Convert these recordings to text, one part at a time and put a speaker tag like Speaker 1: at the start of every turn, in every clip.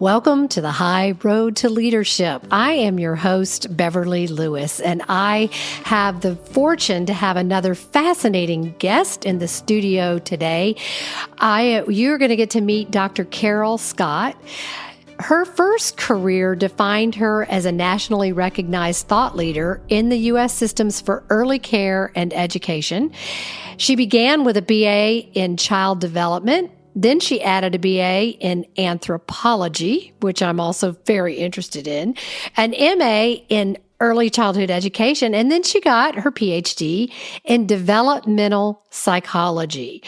Speaker 1: Welcome to the High Road to Leadership. I am your host, Beverly Lewis, and I have the fortune to have another fascinating guest in the studio today. You're going to get to meet Dr. Carol Scott. Her first career defined her as a nationally recognized thought leader in the U.S. systems for early care and education. She began with a BA in child development. Then she added a BA in anthropology, which I'm also very interested in, an MA in early childhood education, and then she got her PhD in developmental psychology.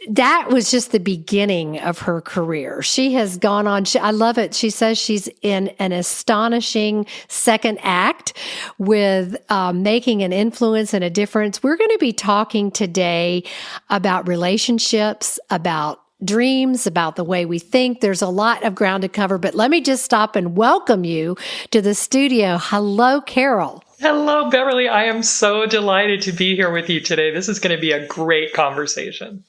Speaker 1: That was just the beginning of her career. She has gone on. I love it. She says she's in an astonishing second act with making an influence and a difference. We're going to be talking today about relationships, about dreams, about the way we think. There's a lot of ground to cover, but let me just stop and welcome you to the studio. Hello, Carol.
Speaker 2: Hello, Beverly. I am so delighted to be here with you today. This is going to be a great conversation.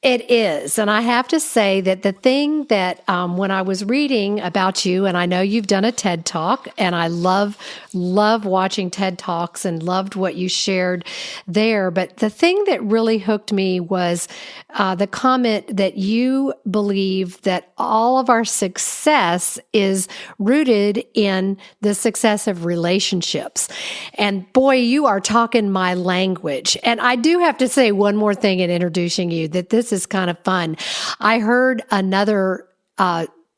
Speaker 1: It is. And I have to say that the thing that when I was reading about you, and I know you've done a TED Talk, and I love watching TED Talks and loved what you shared there. But the thing that really hooked me was the comment that you believe that all of our success is rooted in the success of relationships. And boy, you are talking my language. And I do have to say one more thing in introducing you, that this is kind of fun. I heard another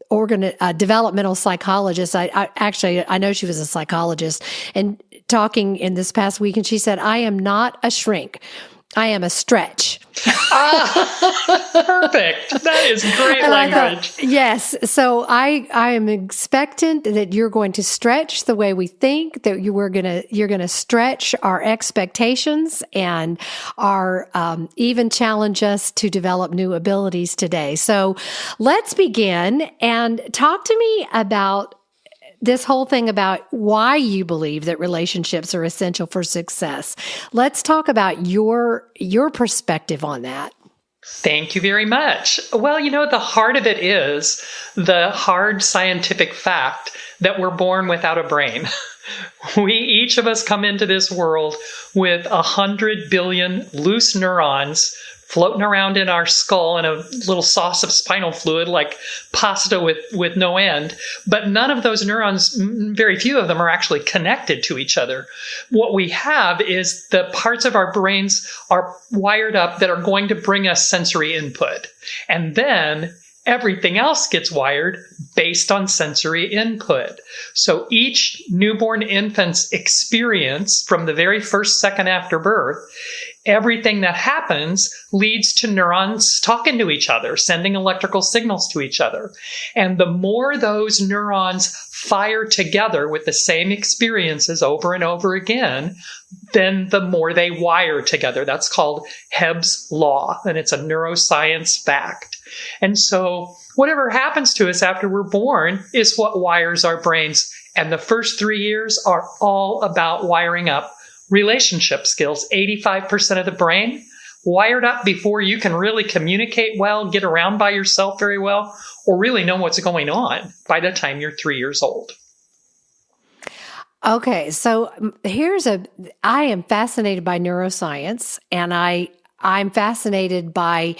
Speaker 1: developmental psychologist. I know she was a psychologist, and talking in this past week, and she said, "I am not a shrink. I am a stretch."
Speaker 2: Perfect. That is great language.
Speaker 1: Yes. So I am expectant that you're going to stretch the way we think, that you're going to stretch our expectations and even challenge us to develop new abilities today. So let's begin and talk to me about this whole thing about why you believe that relationships are essential for success. Let's talk about your perspective on that.
Speaker 2: Thank you very much. Well, the heart of it is the hard scientific fact that we're born without a brain. Each of us come into this world with 100 billion loose neurons floating around in our skull in a little sauce of spinal fluid, like pasta with no end. But none of those neurons, very few of them, are actually connected to each other. What we have is the parts of our brains are wired up that are going to bring us sensory input. And then everything else gets wired based on sensory input. So each newborn infant's experience from the very first second after birth, everything that happens leads to neurons talking to each other, sending electrical signals to each other. And the more those neurons fire together with the same experiences over and over again, then the more they wire together. That's called Hebb's law, and it's a neuroscience fact. And so whatever happens to us after we're born is what wires our brains. And the first 3 years are all about wiring up relationship skills. 85% of the brain wired up before you can really communicate well, get around by yourself very well, or really know what's going on by the time you're 3 years old.
Speaker 1: Okay, so I am fascinated by neuroscience, and I'm fascinated by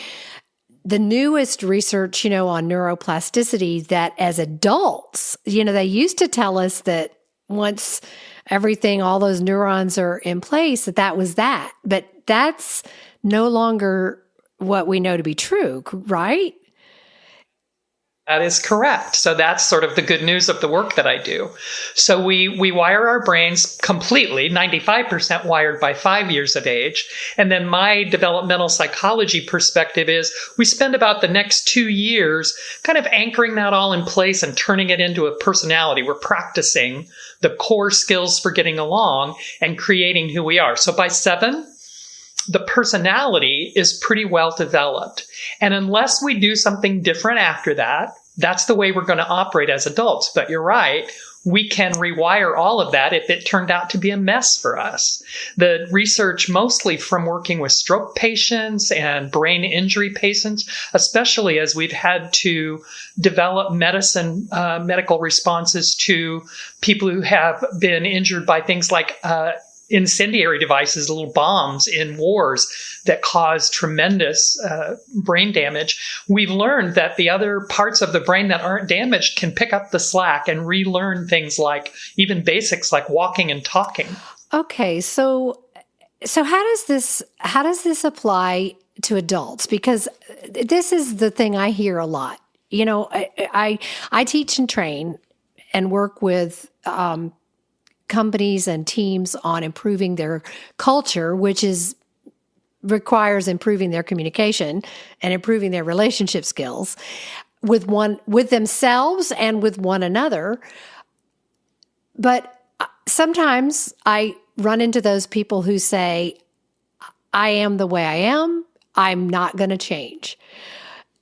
Speaker 1: the newest research, on neuroplasticity, that as adults, they used to tell us that once all those neurons are in place, that was that. But that's no longer what we know to be true, right?
Speaker 2: That is correct. So that's sort of the good news of the work that I do. So we wire our brains completely, 95% wired by 5 years of age. And then my developmental psychology perspective is we spend about the next 2 years kind of anchoring that all in place and turning it into a personality. We're practicing the core skills for getting along and creating who we are. So by 7, the personality is pretty well developed. And unless we do something different after that, that's the way we're going to operate as adults. But you're right. we can rewire all of that if it turned out to be a mess for us. The research mostly from working with stroke patients and brain injury patients, especially as we've had to develop medical responses to people who have been injured by things like incendiary devices, little bombs in wars that cause tremendous brain damage. We've learned that the other parts of the brain that aren't damaged can pick up the slack and relearn things like even basics like walking and talking. Okay, so how does this apply to adults? Because this is the thing I hear a lot. You know, I teach and train and work with companies and teams on improving their culture, which requires improving their communication and improving their relationship skills with themselves and with one another. But sometimes I run into those people who say, I am the way I am. I'm not going to change.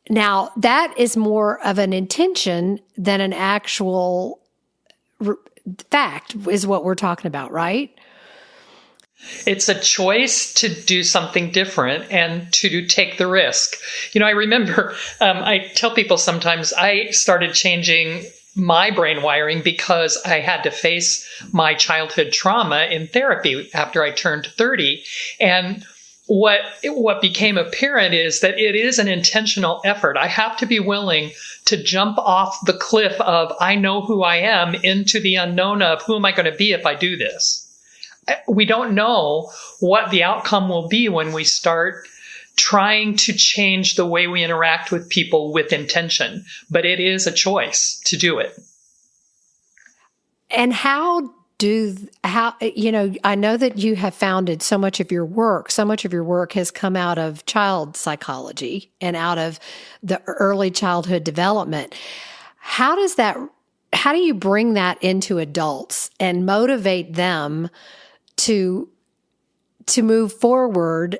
Speaker 2: Now, that is more of an intention than an actual fact is what we're talking about, right? It's a choice to do something different and to take the risk. You know, I remember, I tell people sometimes I started changing my brain wiring because I had to face my childhood trauma in therapy after I turned 30. And what became apparent is that it is an intentional effort. I have to be willing to jump off the cliff of I know who I am into the unknown of who am I going to be if I do this. We don't know what the outcome will be when we start trying to change the way we interact with people with intention, but it is a choice to do it. And I know that you have founded so much of your work has come out of child psychology and out of the early childhood development. How do you bring that into adults and motivate them to move forward,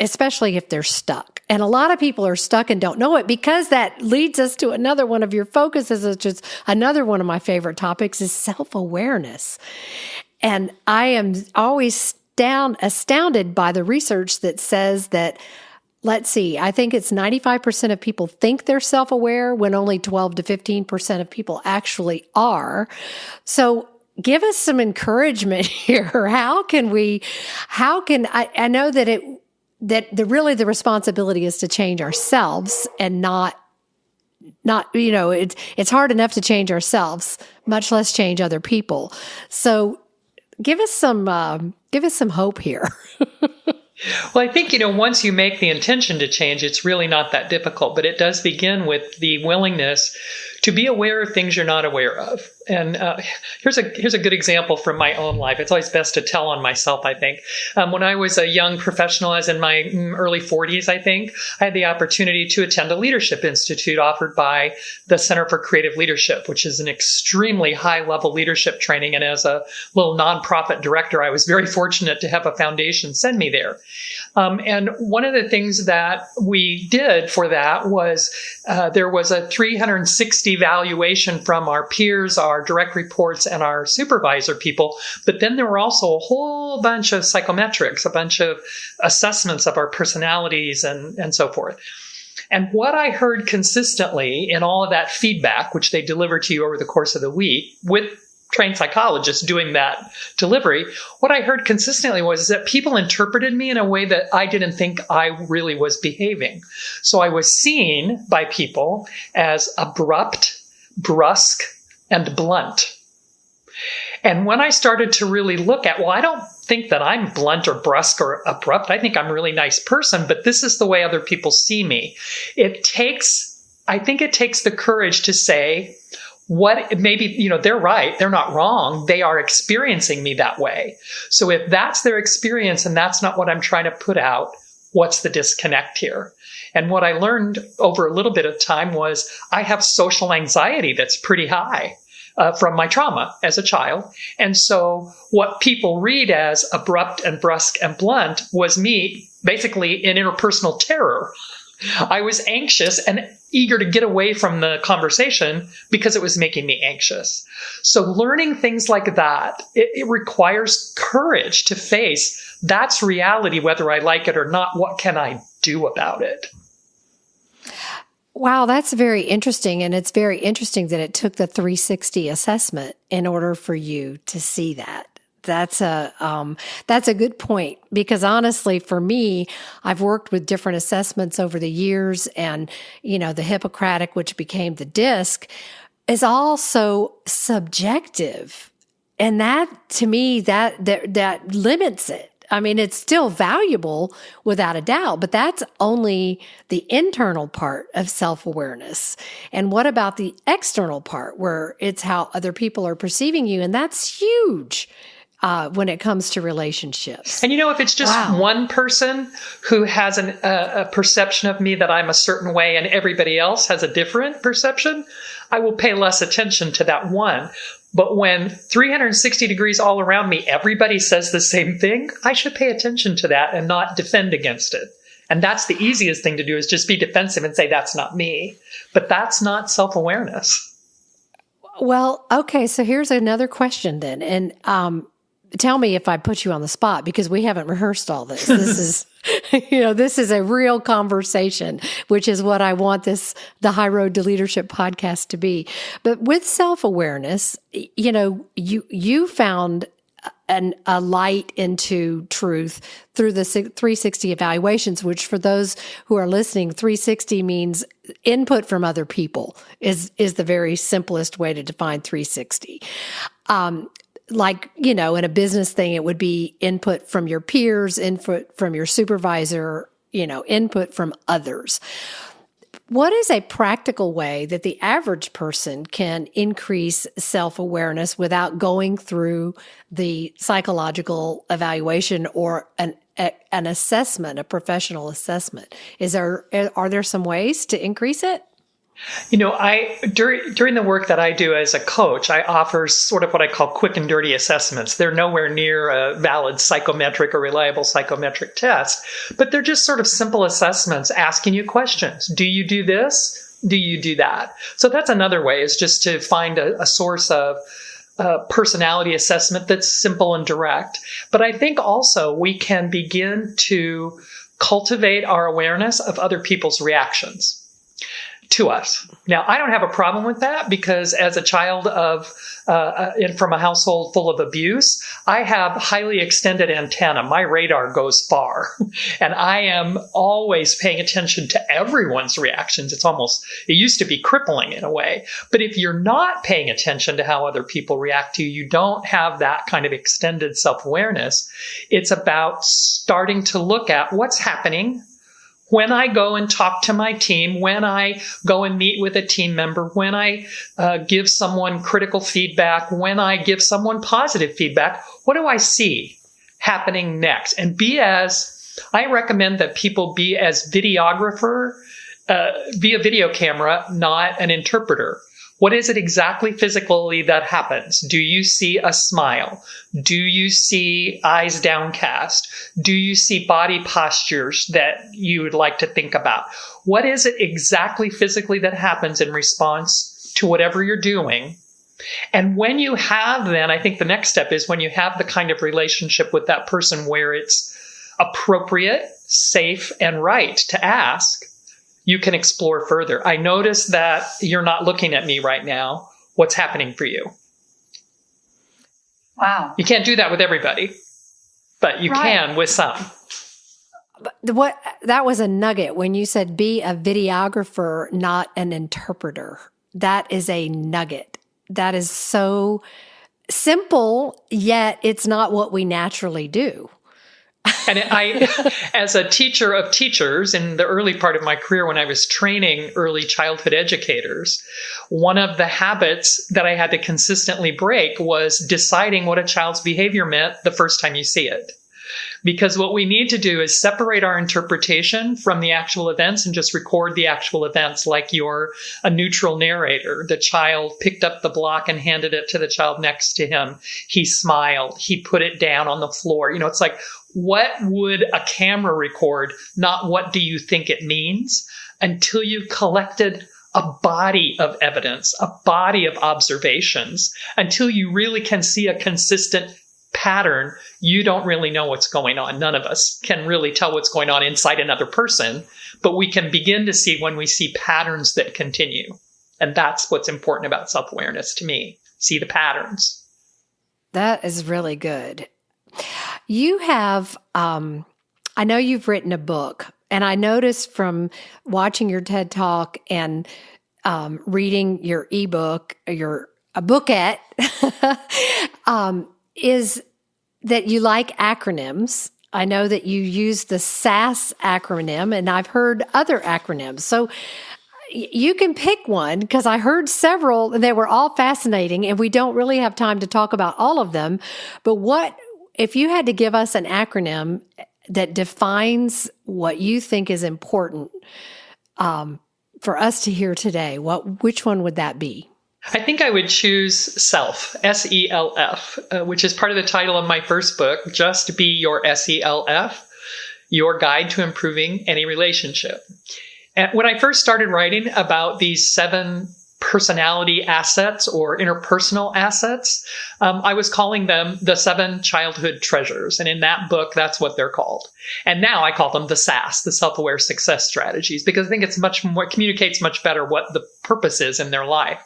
Speaker 2: especially if they're stuck? And a lot of people are stuck and don't know it, because that leads us to another one of your focuses, which is another one of my favorite topics, is self-awareness. And I am always astounded by the research that says that, let's see, I think it's 95% of people think they're self-aware when only 12 to 15% of people actually are. So give us some encouragement here. I know that the responsibility is to change ourselves and not, it's hard enough to change ourselves, much less change other people. So give us some hope here. Well, I think, once you make the intention to change, it's really not that difficult, but it does begin with the willingness to be aware of things you're not aware of. And here's a good example from my own life. It's always best to tell on myself, I think. When I was a young professional, I was in my early 40s, I think, I had the opportunity to attend a leadership institute offered by the Center for Creative Leadership, which is an extremely high-level leadership training. And as a little nonprofit director, I was very fortunate to have a foundation send me there. And one of the things that we did for that was there was a 360 valuation from our peers, our direct reports, and our supervisor people. But then there were also a whole bunch of psychometrics, a bunch of assessments of our personalities and so forth. And what I heard consistently in all of that feedback, which they delivered to you over the course of the week with trained psychologists doing that delivery, what I heard consistently was that people interpreted me in a way that I didn't think I really was behaving. So I was seen by people as abrupt, brusque, and blunt. And when I started to really look at, I don't think that I'm blunt or brusque or abrupt. I think I'm a really nice person, but this is the way other people see me. I think it takes the courage to say, they're right. They're not wrong. They are experiencing me that way. So if that's their experience and that's not what I'm trying to put out, what's the disconnect here? And what I learned over a little bit of time was I have social anxiety that's pretty high from my trauma as a child. And so what people read as abrupt and brusque and blunt was me basically in interpersonal terror. I was anxious, and eager to get away from the conversation because it was making me anxious. So learning things like that, it requires courage to face that's reality, whether I like it or not. What can I do about it?
Speaker 1: Wow, that's very interesting. And it's very interesting that it took the 360 assessment in order for you to see that. That's a good point, because honestly, for me, I've worked with different assessments over the years, and, the Hippocratic, which became the DISC, is all so subjective. And that, to me, that limits it. I mean, it's still valuable without a doubt, but that's only the internal part of self-awareness. And what about the external part, where it's how other people are perceiving you? And that's huge when it comes to relationships.
Speaker 2: And if it's just one person who has a perception of me that I'm a certain way and everybody else has a different perception, I will pay less attention to that one. But when 360 degrees all around me, everybody says the same thing, I should pay attention to that and not defend against it. And that's the easiest thing to do, is just be defensive and say, that's not me. But that's not self-awareness. Well,
Speaker 1: okay. So here's another question then. And tell me if I put you on the spot, because we haven't rehearsed all this. This is, this is a real conversation, which is what I want the High Road to Leadership podcast to be. But with self-awareness, you found a light into truth through the 360 evaluations, which, for those who are listening, 360 means input from other people is the very simplest way to define 360. In a business thing, it would be input from your peers, input from your supervisor, input from others. What is a practical way that the average person can increase self-awareness without going through the psychological evaluation or an assessment, a professional assessment? Are there some ways to increase it?
Speaker 2: During the work that I do as a coach, I offer sort of what I call quick and dirty assessments. They're nowhere near a valid psychometric or reliable psychometric test, but they're just sort of simple assessments asking you questions. Do you do this? Do you do that? So that's another way, is just to find a source of personality assessment that's simple and direct. But I think also we can begin to cultivate our awareness of other people's reactions to us. Now, I don't have a problem with that, because as a child from a household full of abuse, I have highly extended antenna. My radar goes far, and I am always paying attention to everyone's reactions. It used to be crippling in a way. But if you're not paying attention to how other people react to you, you don't have that kind of extended self-awareness. It's about starting to look at what's happening when I go and talk to my team, when I go and meet with a team member, when I give someone critical feedback, when I give someone positive feedback, what do I see happening next? And I recommend that people be as videographer, be a video camera, not an interpreter. What is it exactly physically that happens? Do you see a smile? Do you see eyes downcast? Do you see body postures that you would like to think about? What is it exactly physically that happens in response to whatever you're doing? And when you have, then, I think the next step is when you have the kind of relationship with that person where it's appropriate, safe, and right to ask, you can explore further. I notice that you're not looking at me right now. What's happening for you?
Speaker 1: Wow.
Speaker 2: You can't do that with everybody, but you can with some.
Speaker 1: That was a nugget when you said be a videographer, not an interpreter. That is a nugget. That is so simple, yet it's not what we naturally do.
Speaker 2: And as a teacher of teachers in the early part of my career, when I was training early childhood educators, one of the habits that I had to consistently break was deciding what a child's behavior meant the first time you see it. Because what we need to do is separate our interpretation from the actual events and just record the actual events like you're a neutral narrator. The child picked up the block and handed it to the child next to him. He smiled. He put it down on the floor. It's like, what would a camera record? Not what do you think it means? until you've collected a body of evidence, a body of observations, until you really can see a consistent pattern. You don't really know what's going on. None of us can really tell what's going on inside another person, but we can begin to see when we see patterns that continue. And that's what's important about self-awareness to me. See the patterns.
Speaker 1: That is really good. You have, I know you've written a book, and I noticed from watching your TED Talk and reading your ebook, a bookette, is that you like acronyms. I know that you use the SAS acronym, and I've heard other acronyms. So you can pick one, because I heard several, and they were all fascinating, and we don't really have time to talk about all of them. But what, if you had to give us an acronym that defines what you think is important for us to hear today, which one would that be?
Speaker 2: I think I would choose SELF, SELF, which is part of the title of my first book, Just Be Your SELF, Your Guide to Improving Any Relationship. And when I first started writing about these 7 personality assets or interpersonal assets, I was calling them the 7 childhood treasures. And in that book, that's what they're called. And now I call them the SAS, the self-aware success strategies, because I think it's much more, communicates much better what the purpose is in their life.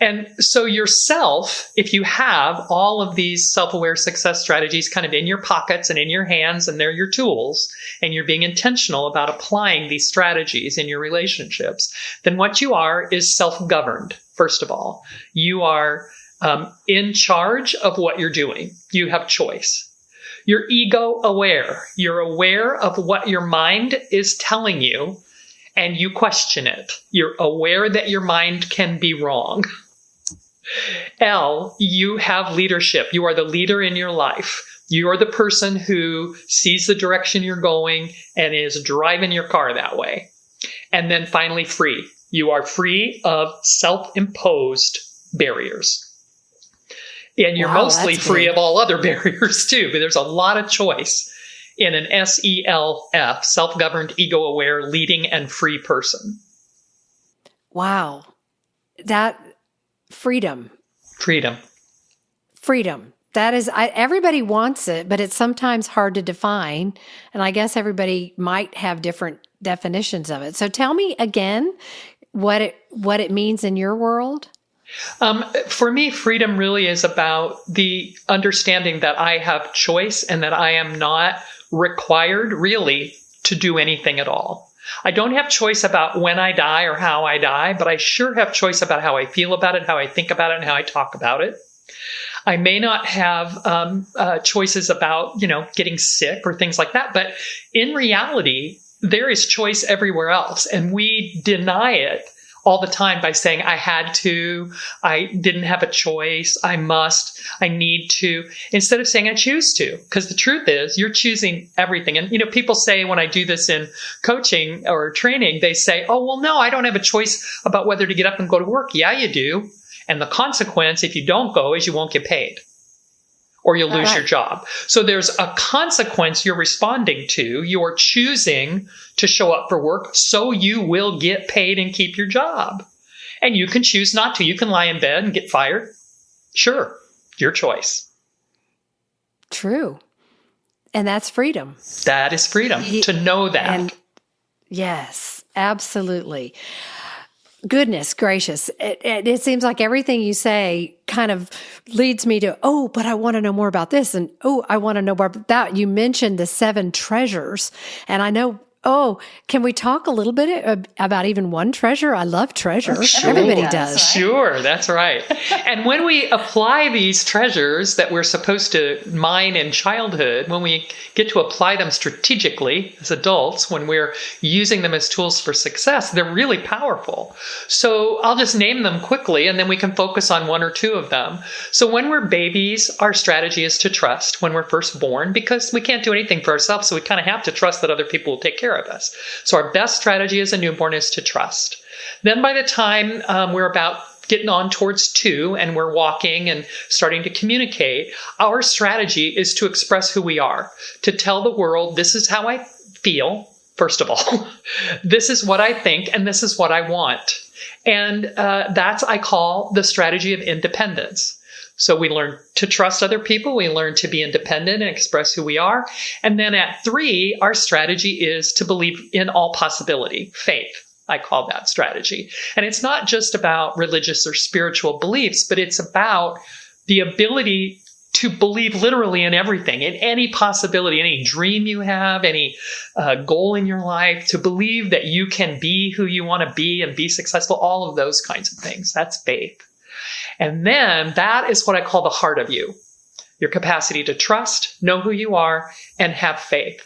Speaker 2: And so yourself, if you have all of these self-aware success strategies kind of in your pockets and in your hands, and they're your tools, and you're being intentional about applying these strategies in your relationships, then what you are is self-governed, first of all. You are in charge of what you're doing. You have choice. You're ego aware. You're aware of what your mind is telling you, and you question it. You're aware that your mind can be wrong. L, you have leadership. You are the leader in your life. You're the person who sees the direction you're going and is driving your car that way. And then finally, free. You are free of self-imposed barriers. And you're mostly free of all other barriers too, but there's a lot of choice in an SELF, self-governed, ego-aware, leading and free person.
Speaker 1: Wow. That freedom. That is, everybody wants it, but it's sometimes hard to define. And I guess everybody might have different definitions of it. So tell me again what it means in your world.
Speaker 2: For me, freedom really is about the understanding that I have choice and that I am not required really to do anything at all. I don't have choice about when I die or how I die, but I sure have choice about how I feel about it, how I think about it, and how I talk about it. I may not have choices about, getting sick or things like that, but in reality, there is choice everywhere else, and we deny it all the time by saying, I had to, I didn't have a choice, I must, I need to, instead of saying I choose to. Because the truth is, you're choosing everything. And, people say when I do this in coaching or training, they say, oh, well, no, I don't have a choice about whether to get up and go to work. Yeah, you do. And the consequence, if you don't go, is you won't get paid. Or you'll lose your job. So there's a consequence you're responding to. You're choosing to show up for work so you will get paid and keep your job. And you can choose not to. You can lie in bed and get fired. Sure, your choice.
Speaker 1: True. And that's freedom.
Speaker 2: That is freedom, to know that.
Speaker 1: And yes, absolutely. Goodness gracious. It seems like everything you say kind of leads me to, but I want to know more about this. And, I want to know more about that. You mentioned the 7 treasures. And I know, can we talk a little bit about even one treasure? I love treasure.
Speaker 2: Sure.
Speaker 1: Everybody does.
Speaker 2: Sure, that's right. And when we apply these treasures that we're supposed to mine in childhood, when we get to apply them strategically as adults, when we're using them as tools for success, they're really powerful. So I'll just name them quickly, and then we can focus on 1 or 2 of them. So when we're babies, our strategy is to trust when we're first born, because we can't do anything for ourselves, so we kind of have to trust that other people will take care of us. So our best strategy as a newborn is to trust. Then by the time we're about getting on towards 2 and we're walking and starting to communicate, our strategy is to express who we are, to tell the world, this is how I feel, first of all. This is what I think, and this is what I want. And that's, I call, the strategy of independence. So we learn to trust other people. We learn to be independent and express who we are. And then at 3, our strategy is to believe in all possibility, faith. I call that strategy. And it's not just about religious or spiritual beliefs, but it's about the ability to believe literally in everything, in any possibility, any dream you have, any goal in your life, to believe that you can be who you want to be and be successful, all of those kinds of things. That's faith. And then that is what I call the heart of you, your capacity to trust, know who you are, and have faith.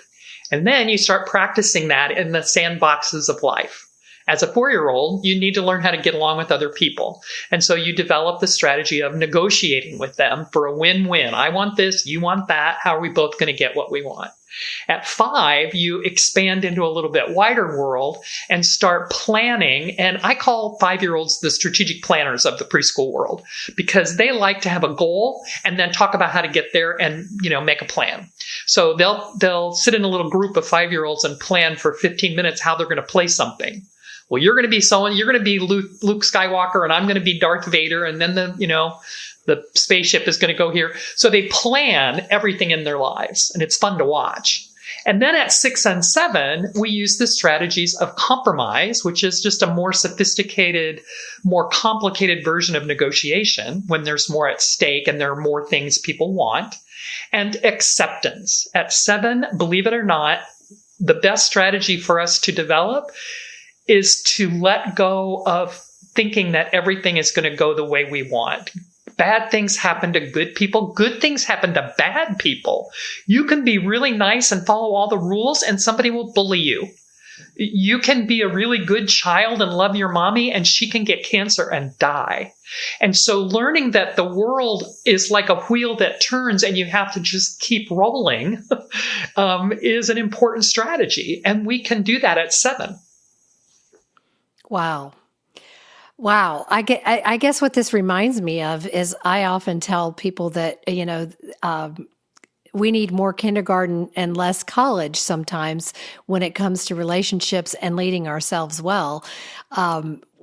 Speaker 2: And then you start practicing that in the sandboxes of life. As a 4-year-old, you need to learn how to get along with other people. And so you develop the strategy of negotiating with them for a win-win. I want this, you want that. How are we both going to get what we want? At 5, you expand into a little bit wider world and start planning. And I call 5-year-olds the strategic planners of the preschool world, because they like to have a goal and then talk about how to get there and, make a plan. So they'll sit in a little group of 5-year-olds and plan for 15 minutes how they're going to play something. Well, you're going to be someone, you're going to be Luke Skywalker, and I'm going to be Darth Vader, and then the spaceship is going to go here. So they plan everything in their lives, and it's fun to watch. And then at 6 and 7, we use the strategies of compromise, which is just a more sophisticated, more complicated version of negotiation when there's more at stake and there are more things people want. And acceptance. At 7, believe it or not, the best strategy for us to develop is to let go of thinking that everything is going to go the way we want. Bad things happen to good people. Good things happen to bad people. You can be really nice and follow all the rules, and somebody will bully you. You can be a really good child and love your mommy, and she can get cancer and die. And so learning that the world is like a wheel that turns and you have to just keep rolling is an important strategy. And we can do that at 7.
Speaker 1: Wow. I guess what this reminds me of is I often tell people that, we need more kindergarten and less college sometimes when it comes to relationships and leading ourselves well.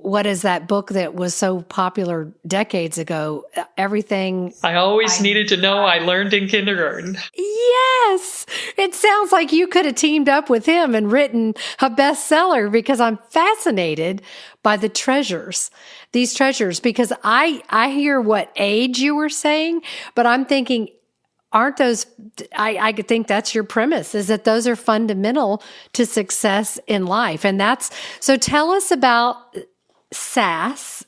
Speaker 1: What is that book that was so popular decades ago? Everything
Speaker 2: I always needed to know I learned in kindergarten.
Speaker 1: Yes. It sounds like you could have teamed up with him and written a bestseller, because I'm fascinated by these treasures, because I hear what age you were saying, but I'm thinking, aren't those, I think that's your premise, is that those are fundamental to success in life. And so tell us about SAS.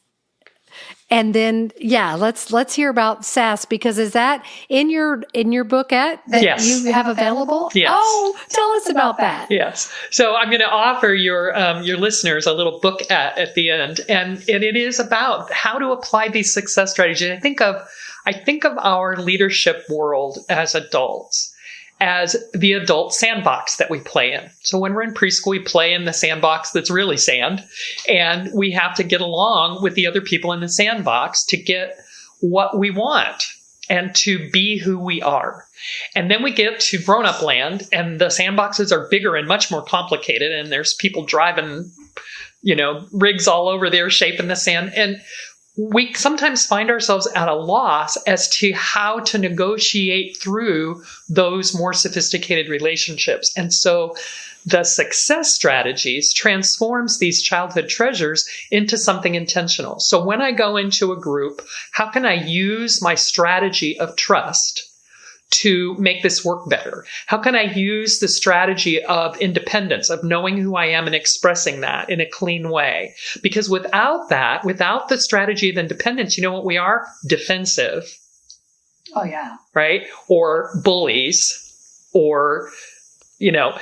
Speaker 1: And then, let's hear about SAS, because is that in your book that
Speaker 2: yes.
Speaker 1: you have available?
Speaker 2: Yes.
Speaker 1: Oh, tell us about that.
Speaker 2: Yes. So I'm going to offer your listeners a little book at the end, and it is about how to apply these success strategies. I think of our leadership world as adults as the adult sandbox that we play in. So when we're in preschool, we play in the sandbox that's really sand, and we have to get along with the other people in the sandbox to get what we want and to be who we are. And then we get to grown-up land, and the sandboxes are bigger and much more complicated, and there's people driving, rigs all over there, shaping the sand. And we sometimes find ourselves at a loss as to how to negotiate through those more sophisticated relationships. And so the success strategies transforms these childhood treasures into something intentional. So when I go into a group, how can I use my strategy of trust to make this work better? How can I use the strategy of independence, of knowing who I am and expressing that in a clean way? Because without the strategy of independence, you know what we are? Defensive.
Speaker 1: Oh, yeah.
Speaker 2: Right? Or bullies, or,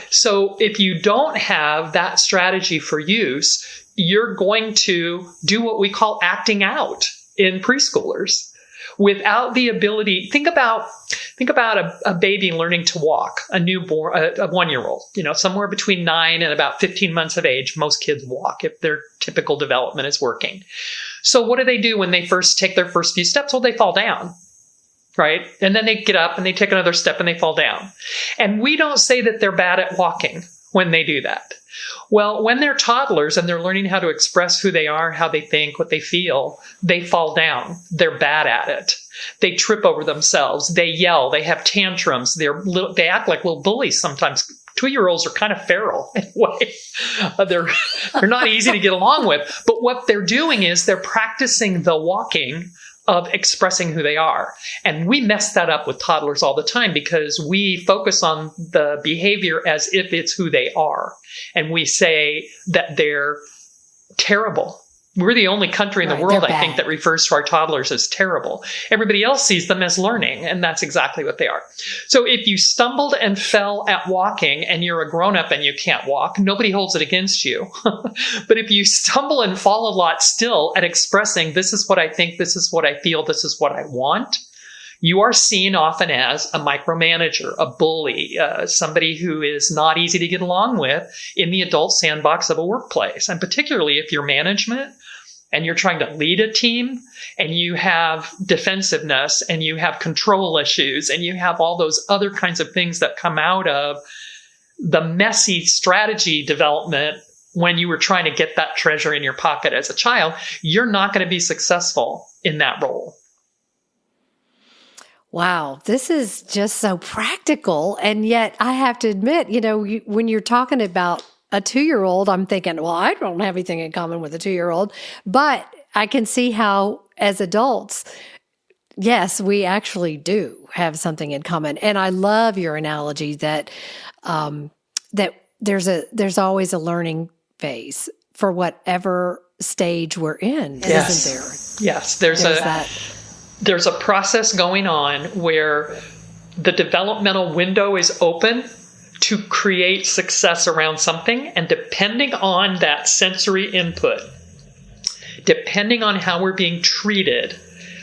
Speaker 2: so if you don't have that strategy for use, you're going to do what we call acting out in preschoolers. Without the ability, think about a baby learning to walk, a newborn, a 1-year-old, somewhere between 9 and about 15 months of age. Most kids walk if their typical development is working. So what do they do when they first take their first few steps? Well, they fall down, right? And then they get up and they take another step and they fall down. And we don't say that they're bad at walking. when they do that? Well, when they're toddlers and they're learning how to express who they are, how they think, what they feel, they fall down. They're bad at it. They trip over themselves. They yell. They have tantrums. They act like little bullies sometimes. 2-year-olds are kind of feral in a way. They're not easy to get along with. But what they're doing is they're practicing the walking of expressing who they are. And we mess that up with toddlers all the time because we focus on the behavior as if it's who they are. And we say that they're terrible. We're the only country in the world, I think, that refers to our toddlers as terrible. Everybody else sees them as learning, and that's exactly what they are. So if you stumbled and fell at walking and you're a grown-up and you can't walk, nobody holds it against you. But if you stumble and fall a lot still at expressing, this is what I think, this is what I feel, this is what I want, you are seen often as a micromanager, a bully, somebody who is not easy to get along with in the adult sandbox of a workplace. And particularly if you're management and you're trying to lead a team and you have defensiveness and you have control issues and you have all those other kinds of things that come out of the messy strategy development when you were trying to get that treasure in your pocket as a child, you're not going to be successful in that role.
Speaker 1: Wow, this is just so practical. And yet I have to admit, when you're talking about a 2-year-old, I'm thinking, well, I don't have anything in common with a 2-year-old. But I can see how, as adults, yes, we actually do have something in common. And I love your analogy that there's always a learning phase for whatever stage we're in,
Speaker 2: yes.
Speaker 1: Isn't there?
Speaker 2: Yes, there's a process going on where the developmental window is open to create success around something. And depending on that sensory input, depending on how we're being treated,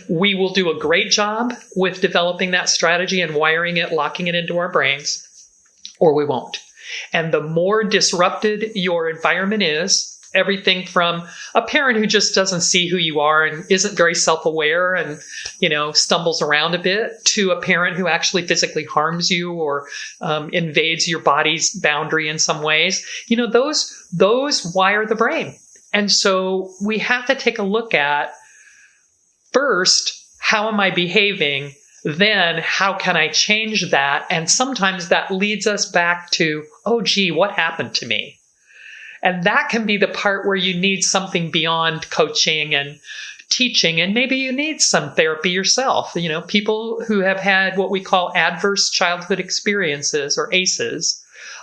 Speaker 2: we will do a great job with developing that strategy and wiring it, locking it into our brains, or we won't. And the more disrupted your environment is, everything from a parent who just doesn't see who you are and isn't very self-aware and, stumbles around a bit, to a parent who actually physically harms you or invades your body's boundary in some ways, those wire the brain. And so we have to take a look at, first, how am I behaving? Then how can I change that? And sometimes that leads us back to, oh, gee, what happened to me? And that can be the part where you need something beyond coaching and teaching, and maybe you need some therapy yourself. People who have had what we call adverse childhood experiences, or ACEs,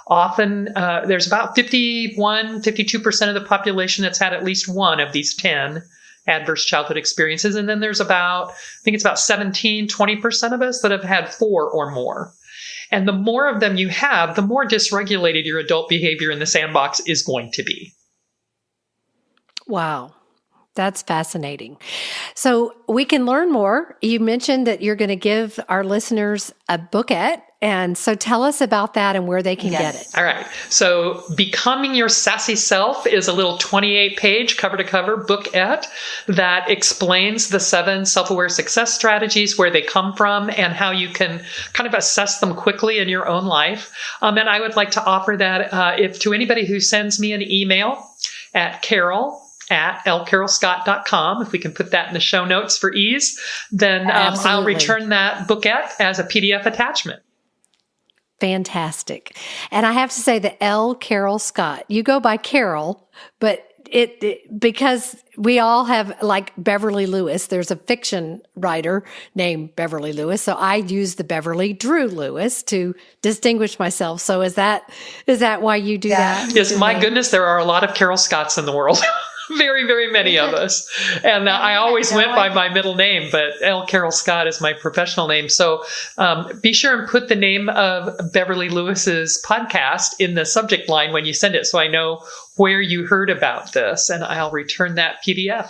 Speaker 2: often there's about 52% of the population that's had at least one of these 10 adverse childhood experiences. And then there's about 20% of us that have had 4 or more. And the more of them you have, the more dysregulated your adult behavior in the sandbox is going to be.
Speaker 1: Wow. That's fascinating. So we can learn more. You mentioned that you're going to give our listeners a booklet. And so tell us about that and where they can get it.
Speaker 2: All right. So Becoming Your Sassy Self is a little 28-page cover-to-cover booklet that explains the 7 self-aware success strategies, where they come from, and how you can kind of assess them quickly in your own life. And I would like to offer that to anybody who sends me an email at carol@lcarolscott.com. If we can put that in the show notes for ease, then I'll return that booklet as a PDF attachment.
Speaker 1: Fantastic. And I have to say that L. Carol Scott, you go by Carol, but because we all have, like Beverly Lewis, there's a fiction writer named Beverly Lewis. So I use the Beverly Drew Lewis to distinguish myself. So is that why you do that?
Speaker 2: Yes, my goodness, there are a lot of Carol Scotts in the world. Very, very many of us. And I always went by my middle name, but L. Carol Scott is my professional name. So be sure and put the name of Beverly Lewis's podcast in the subject line when you send it, so I know where you heard about this, and I'll return that PDF.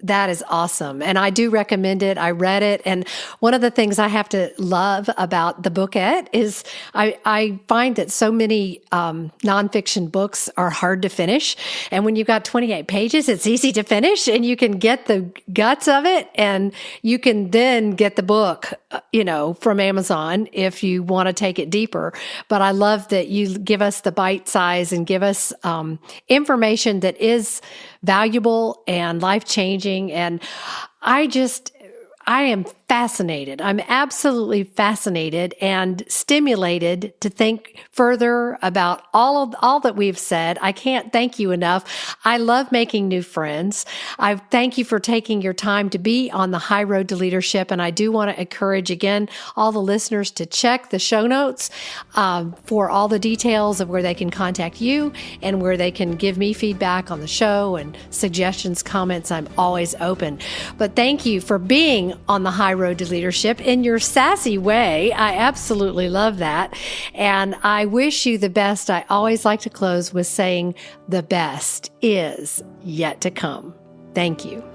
Speaker 1: That is awesome. And I do recommend it. I read it. And one of the things I have to love about the bookette is I find that so many nonfiction books are hard to finish. And when you've got 28 pages, it's easy to finish and you can get the guts of it. And you can then get the book, from Amazon if you want to take it deeper. But I love that you give us the bite size and give us information that is valuable and life-changing. And I am fascinated. I'm absolutely fascinated and stimulated to think further about all that we've said. I can't thank you enough. I love making new friends. I thank you for taking your time to be on the high road to leadership. And I do want to encourage again all the listeners to check the show notes for all the details of where they can contact you and where they can give me feedback on the show and suggestions, comments. I'm always open. But thank you for being on the high road to leadership in your sassy way. I absolutely love that. And I wish you the best. I always like to close with saying the best is yet to come. Thank you.